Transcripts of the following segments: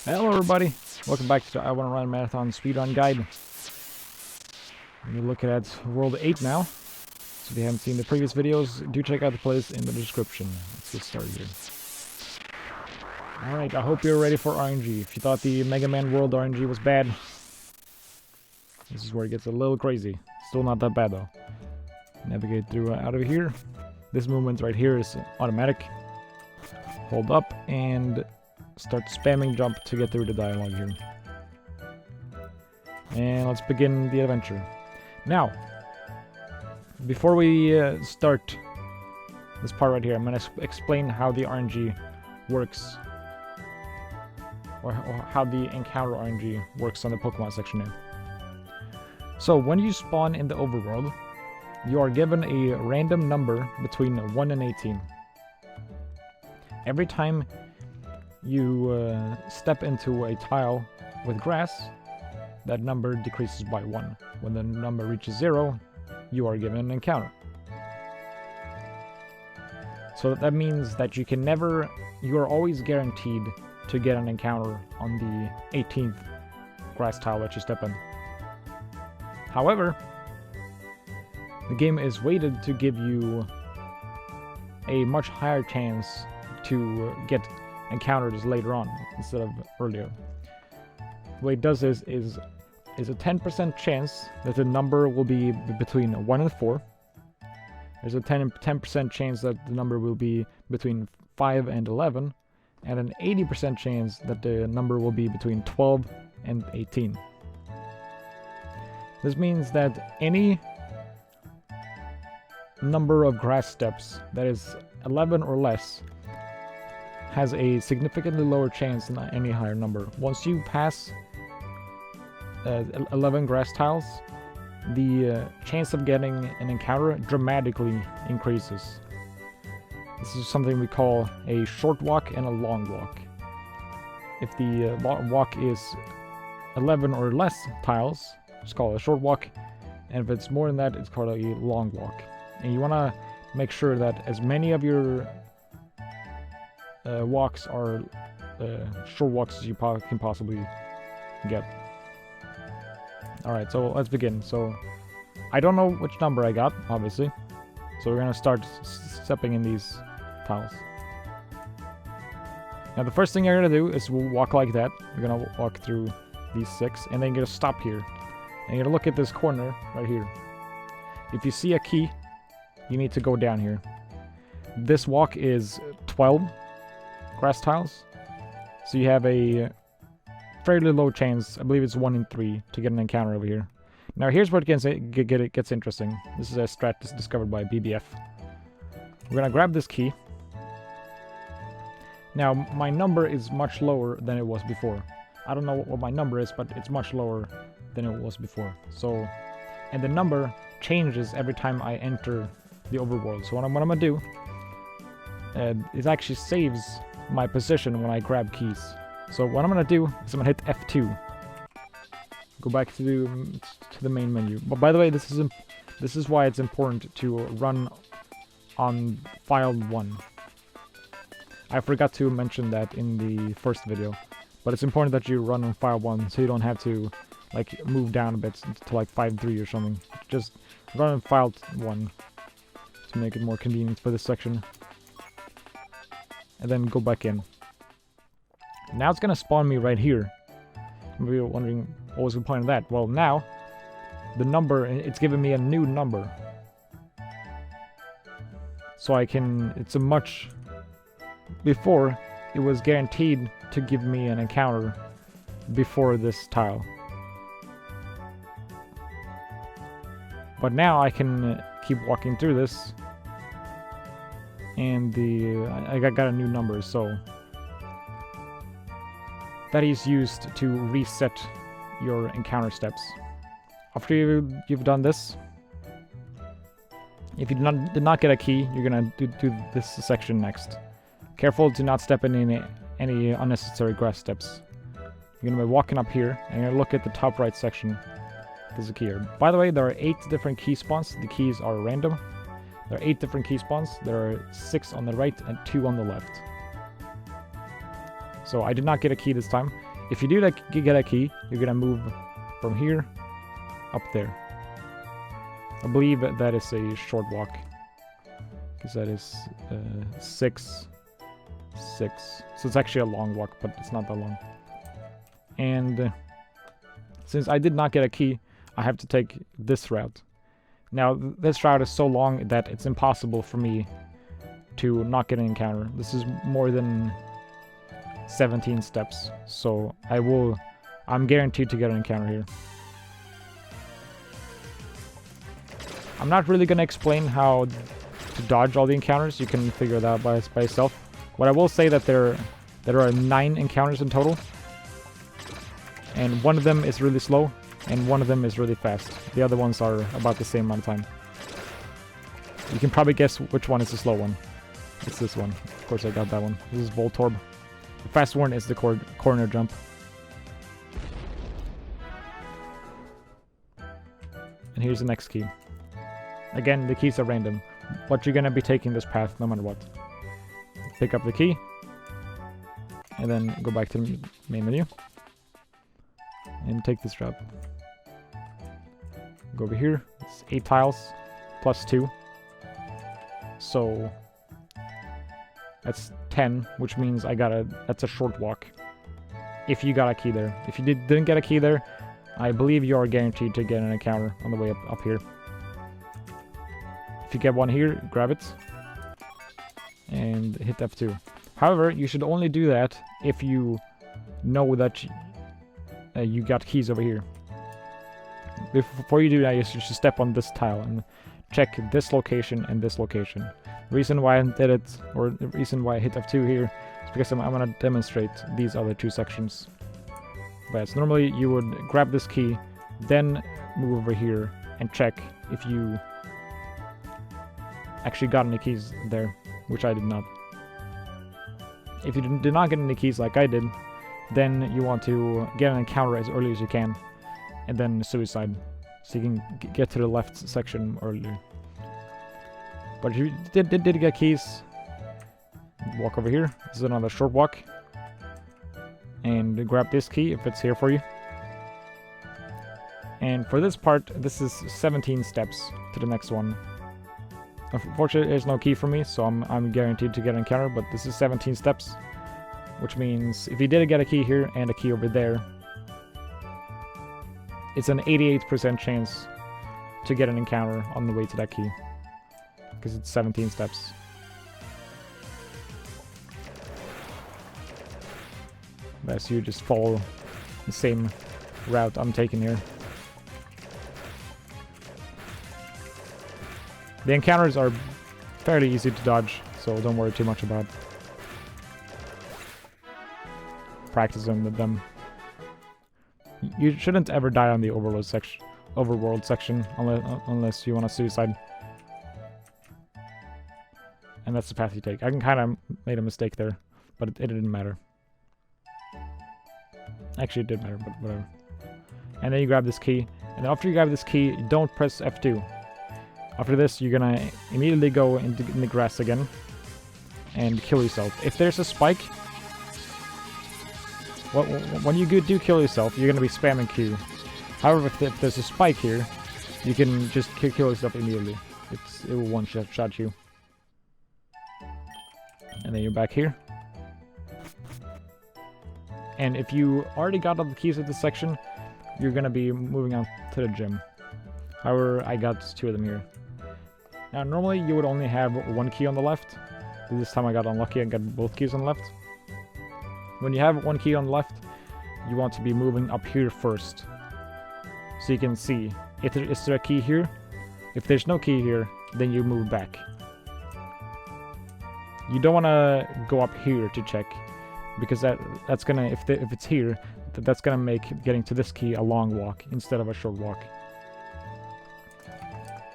Hello everybody, welcome back to the I Wanna Run Marathon Speedrun Guide. We're looking at World 8 now, so if you haven't seen the previous videos, do check out the playlist in the description. Let's get started here. Alright, I hope you're ready for RNG. If you thought the Mega Man World RNG was bad, this is where it gets a little crazy. Still not that bad though. Navigate through out of here. This movement right here is automatic. Hold up and start spamming jump to get through the dialogue here. And let's begin the adventure. Now, before we start this part right here, I'm going to explain how the RNG works. Or how the encounter RNG works on the Pokemon section here. So, when you spawn in the overworld, you are given a random number between 1 and 18. Every time you step into a tile with grass, that number decreases by 1. When the number reaches 0, you are given an encounter. So that means that you are always guaranteed to get an encounter on the 18th grass tile that you step in. However, the game is weighted to give you a much higher chance to get encounters later on instead of earlier. What it does is a 10% chance that the number will be between 1 and 4. There's a 10% chance that the number will be between 5 and 11, and an 80% chance that the number will be between 12 and 18. This means that any number of grass steps that is 11 or less has a significantly lower chance than any higher number. Once you pass 11 grass tiles, the chance of getting an encounter dramatically increases. This is something we call a short walk and a long walk. If the walk is 11 or less tiles, it's called a short walk, and if it's more than that, it's called a long walk. And you want to make sure that as many of your walks are short walks as you can possibly get. Alright, so let's begin. So, I don't know which number I got, obviously. So we're gonna start stepping in these tiles. Now the first thing you're gonna do is walk like that. You're gonna walk through these 6, and then you're gonna stop here. And you're gonna look at this corner right here. If you see a key, you need to go down here. This walk is 12 grass tiles, so you have a fairly low chance, I believe it's 1 in 3, to get an encounter over here. Now here's where it gets interesting. This is a strat discovered by BBF. We're gonna grab this key. Now my number is much lower than it was before. I don't know what my number is, but it's much lower than it was before. So, and the number changes every time I enter the overworld. So what I'm gonna do, it actually saves my position when I grab keys. So what I'm gonna do is I'm gonna hit F2. Go back to the main menu. But by the way, this is why it's important to run on file 1. I forgot to mention that in the first video, but it's important that you run on file 1 so you don't have to like move down a bit to like 5.3 or something. Just run on file 1 to make it more convenient for this section. And then go back in. Now it's gonna spawn me right here. Maybe you're wondering what was the point of that. Well, now the number, it's giving me a new number. So I can, before it was guaranteed to give me an encounter before this tile. But now I can keep walking through this, and I got a new number, so that is used to reset your encounter steps. After you've done this, if you did not get a key, you're gonna do this section next. Careful to not step in any unnecessary grass steps. You're gonna be walking up here, and you're gonna look at the top right section. There's a key here. By the way, there are 8 different key spawns. The keys are random. There are 8 different key spawns. There are 6 on the right and 2 on the left. So I did not get a key this time. If you do get a key, you're gonna move from here up there. I believe that is a short walk, because that is 6, 6. So it's actually a long walk, but it's not that long. And since I did not get a key, I have to take this route. Now, this route is so long that it's impossible for me to not get an encounter. This is more than 17 steps, so I'm guaranteed to get an encounter here. I'm not really gonna explain how to dodge all the encounters. You can figure that out by yourself. What I will say that there are 9 encounters in total, and one of them is really slow, and one of them is really fast. The other ones are about the same amount of time. You can probably guess which one is the slow one. It's this one. Of course I got that one. This is Voltorb. The fast one is the corner jump. And here's the next key. Again, the keys are random, but you're gonna be taking this path no matter what. Pick up the key, and then go back to the main menu, and take this route. Go over here. It's 8 tiles, plus 2. So that's 10, which means that's a short walk. If you got a key there. If you didn't get a key there, I believe you are guaranteed to get an encounter on the way up here. If you get one here, grab it and hit F2. However, you should only do that if you know that you got keys over here. Before you do that, you should step on this tile and check this location and this location. The reason why I did it, or the reason why I hit F2 here, is because I'm going to demonstrate these other 2 sections. But normally you would grab this key, then move over here and check if you actually got any keys there, which I did not. If you did not get any keys like I did, then you want to get an encounter as early as you can, and then suicide, so you can get to the left section earlier. But if you did get keys, walk over here. This is another short walk, and grab this key if it's here for you. And for this part, this is 17 steps to the next one. Unfortunately, there's no key for me, so I'm guaranteed to get an encounter, but this is 17 steps, which means if you did get a key here and a key over there, it's an 88% chance to get an encounter on the way to that key, because it's 17 steps. Unless you just follow the same route I'm taking here. The encounters are fairly easy to dodge, so don't worry too much about practicing with them. You shouldn't ever die on the overworld section unless you want to suicide. And that's the path you take. I can kind of made a mistake there, but it didn't matter. Actually, it did matter, but whatever. And then you grab this key, and after you grab this key, don't press F2. After this, you're gonna immediately go in the grass again and kill yourself. If there's a spike, when you do kill yourself, you're gonna be spamming Q. However, if there's a spike here, you can just kill yourself immediately. It will one-shot you. And then you're back here. And if you already got all the keys at this section, you're gonna be moving on to the gym. However, I got 2 of them here. Now, normally you would only have 1 key on the left. This time I got unlucky and got both keys on the left. When you have 1 key on the left, you want to be moving up here first, so you can see, is there a key here? If there's no key here, then you move back. You don't want to go up here to check, because that's gonna, if it's here, that's gonna make getting to this key a long walk instead of a short walk,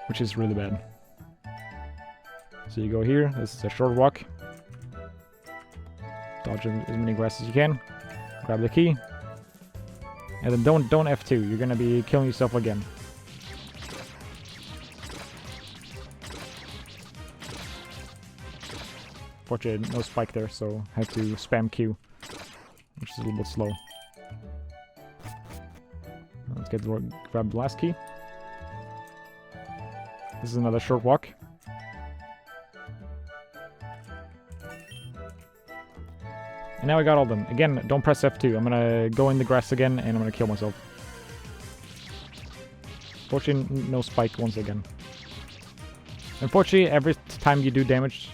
which is really bad. So you go here, this is a short walk. Dodge as many grasses as you can. Grab the key. And then don't F2, you're gonna be killing yourself again. Fortunately, no spike there, so I have to spam Q. which is a little bit slow. Let's grab the last key. This is another short walk. And now I got all of them. Again, don't press F2. I'm gonna go in the grass again, and I'm gonna kill myself. Fortunately, no spike once again. Unfortunately, every time you do damage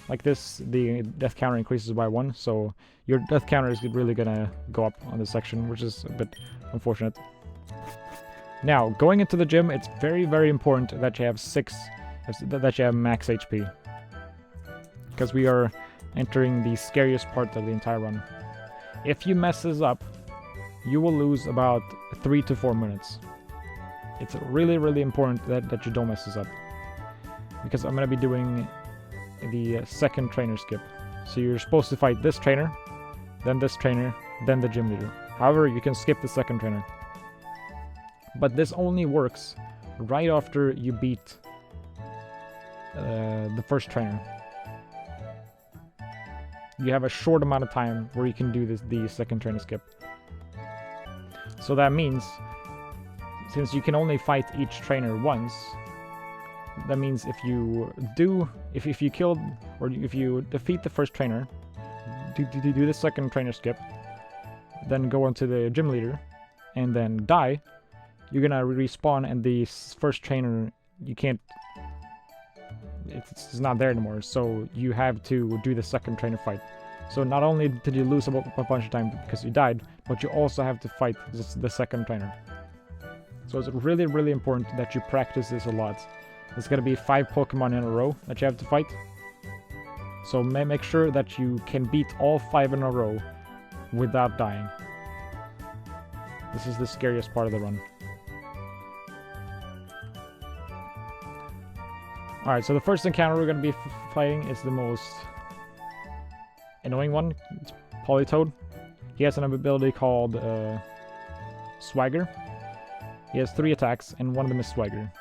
like this, the death counter increases by 1, so your death counter is really gonna go up on this section, which is a bit unfortunate. Now, going into the gym, it's very, very important that you have that you have max HP. Because we are entering the scariest part of the entire run. If you mess this up, you will lose about 3 to 4 minutes. It's really, really important that you don't mess this up. Because I'm going to be doing the second trainer skip. So you're supposed to fight this trainer, then the gym leader. However, you can skip the second trainer. But this only works right after you beat the first trainer. You have a short amount of time where you can do the second trainer skip. So that means, since you can only fight each trainer once, that means if you kill or if you defeat the first trainer, do the second trainer skip, then go onto the gym leader, and then die, you're gonna respawn, and the first trainer, you can't, it's not there anymore, so you have to do the second trainer fight. So not only did you lose a bunch of time because you died, but you also have to fight the second trainer. So it's really, really important that you practice this a lot. There's gonna be 5 Pokemon in a row that you have to fight. So make sure that you can beat all 5 in a row without dying. This is the scariest part of the run. Alright, so the first encounter we're going to be fighting is the most annoying one. It's Politoed. He has an ability called Swagger. He has 3 attacks, and one of them is Swagger.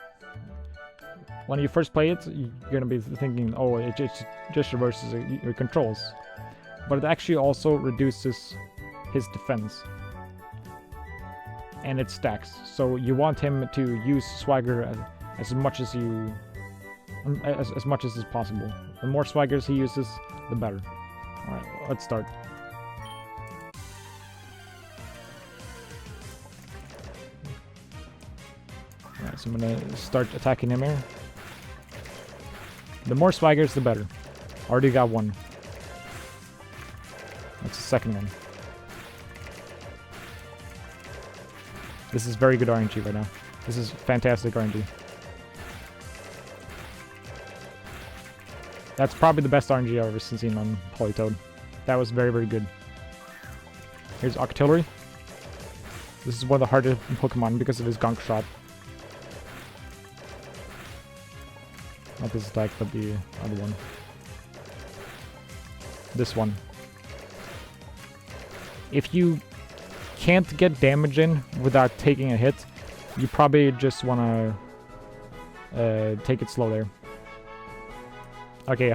When you first play it, you're going to be thinking, oh, it just reverses your controls. But it actually also reduces his defense. And it stacks. So you want him to use Swagger as much as is possible. The more Swaggers he uses, the better. Alright, let's start. Alright, so I'm gonna start attacking him here. The more Swaggers, the better. Already got 1. That's the second one. This is very good RNG right now. This is fantastic RNG. That's probably the best RNG I've ever seen on Politoed. That was very, very good. Here's Octillery. This is one of the hardest Pokemon because of his Gunk Shot. Not this attack, but the other one. This one. If you can't get damage in without taking a hit, you probably just want to take it slow there. Okay,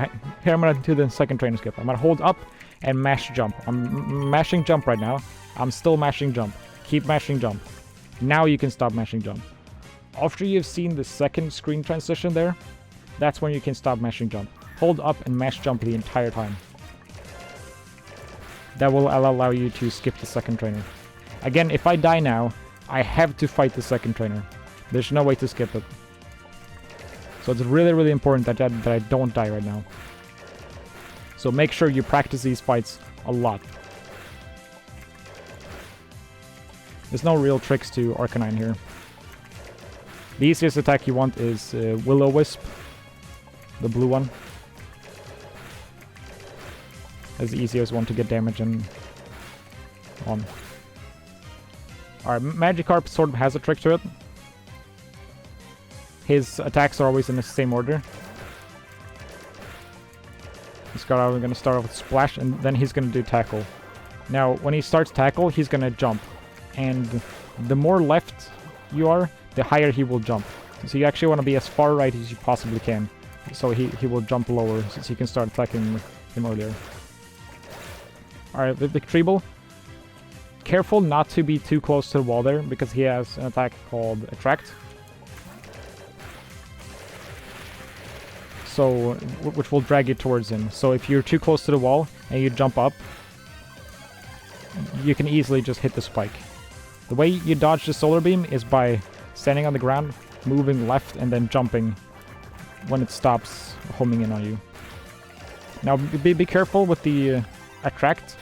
here I'm going to do the second trainer skip. I'm going to hold up and mash jump. I'm mashing jump right now. I'm still mashing jump. Keep mashing jump. Now you can stop mashing jump. After you've seen the second screen transition there, that's when you can stop mashing jump. Hold up and mash jump the entire time. That will allow you to skip the second trainer. Again, if I die now, I have to fight the second trainer. There's no way to skip it. So it's really, really important that I don't die right now. So make sure you practice these fights a lot. There's no real tricks to Arcanine here. The easiest attack you want is Will-O-Wisp. The blue one. That's the easiest one to get damage on. Alright, Magikarp sort of has a trick to it. His attacks are always in the same order. We're going to start off with Splash, and then he's going to do Tackle. Now, when he starts Tackle, he's going to jump. And the more left you are, the higher he will jump. So you actually want to be as far right as you possibly can. So he will jump lower, so you can start attacking him earlier. Alright, the Treble. Careful not to be too close to the wall there, because he has an attack called Attract. So, which will drag you towards him. So if you're too close to the wall and you jump up, you can easily just hit the spike. The way you dodge the solar beam is by standing on the ground, moving left, and then jumping when it stops homing in on you. Now be careful with the Attract,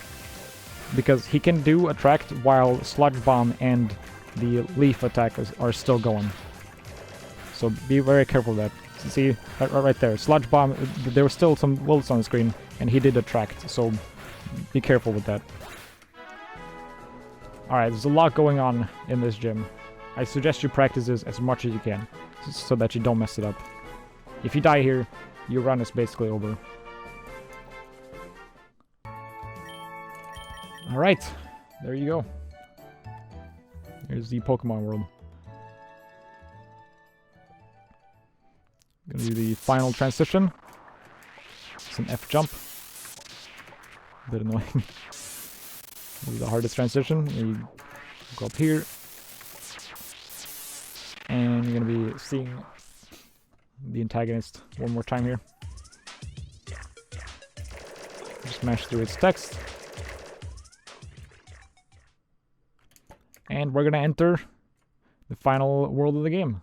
because he can do Attract while Sludge Bomb and the Leaf attack are still going. So be very careful of that. See, right there, Sludge Bomb, there were still some bullets on the screen, and he did Attract, so be careful with that. Alright, there's a lot going on in this gym. I suggest you practice this as much as you can, so that you don't mess it up. If you die here, your run is basically over. Alright, there you go. Here's the Pokemon world. Gonna do the final transition. It's an F jump. A bit annoying. This is the hardest transition. You go up here. And you're gonna be seeing the antagonist one more time here. Just smash through its text. And we're gonna enter the final world of the game.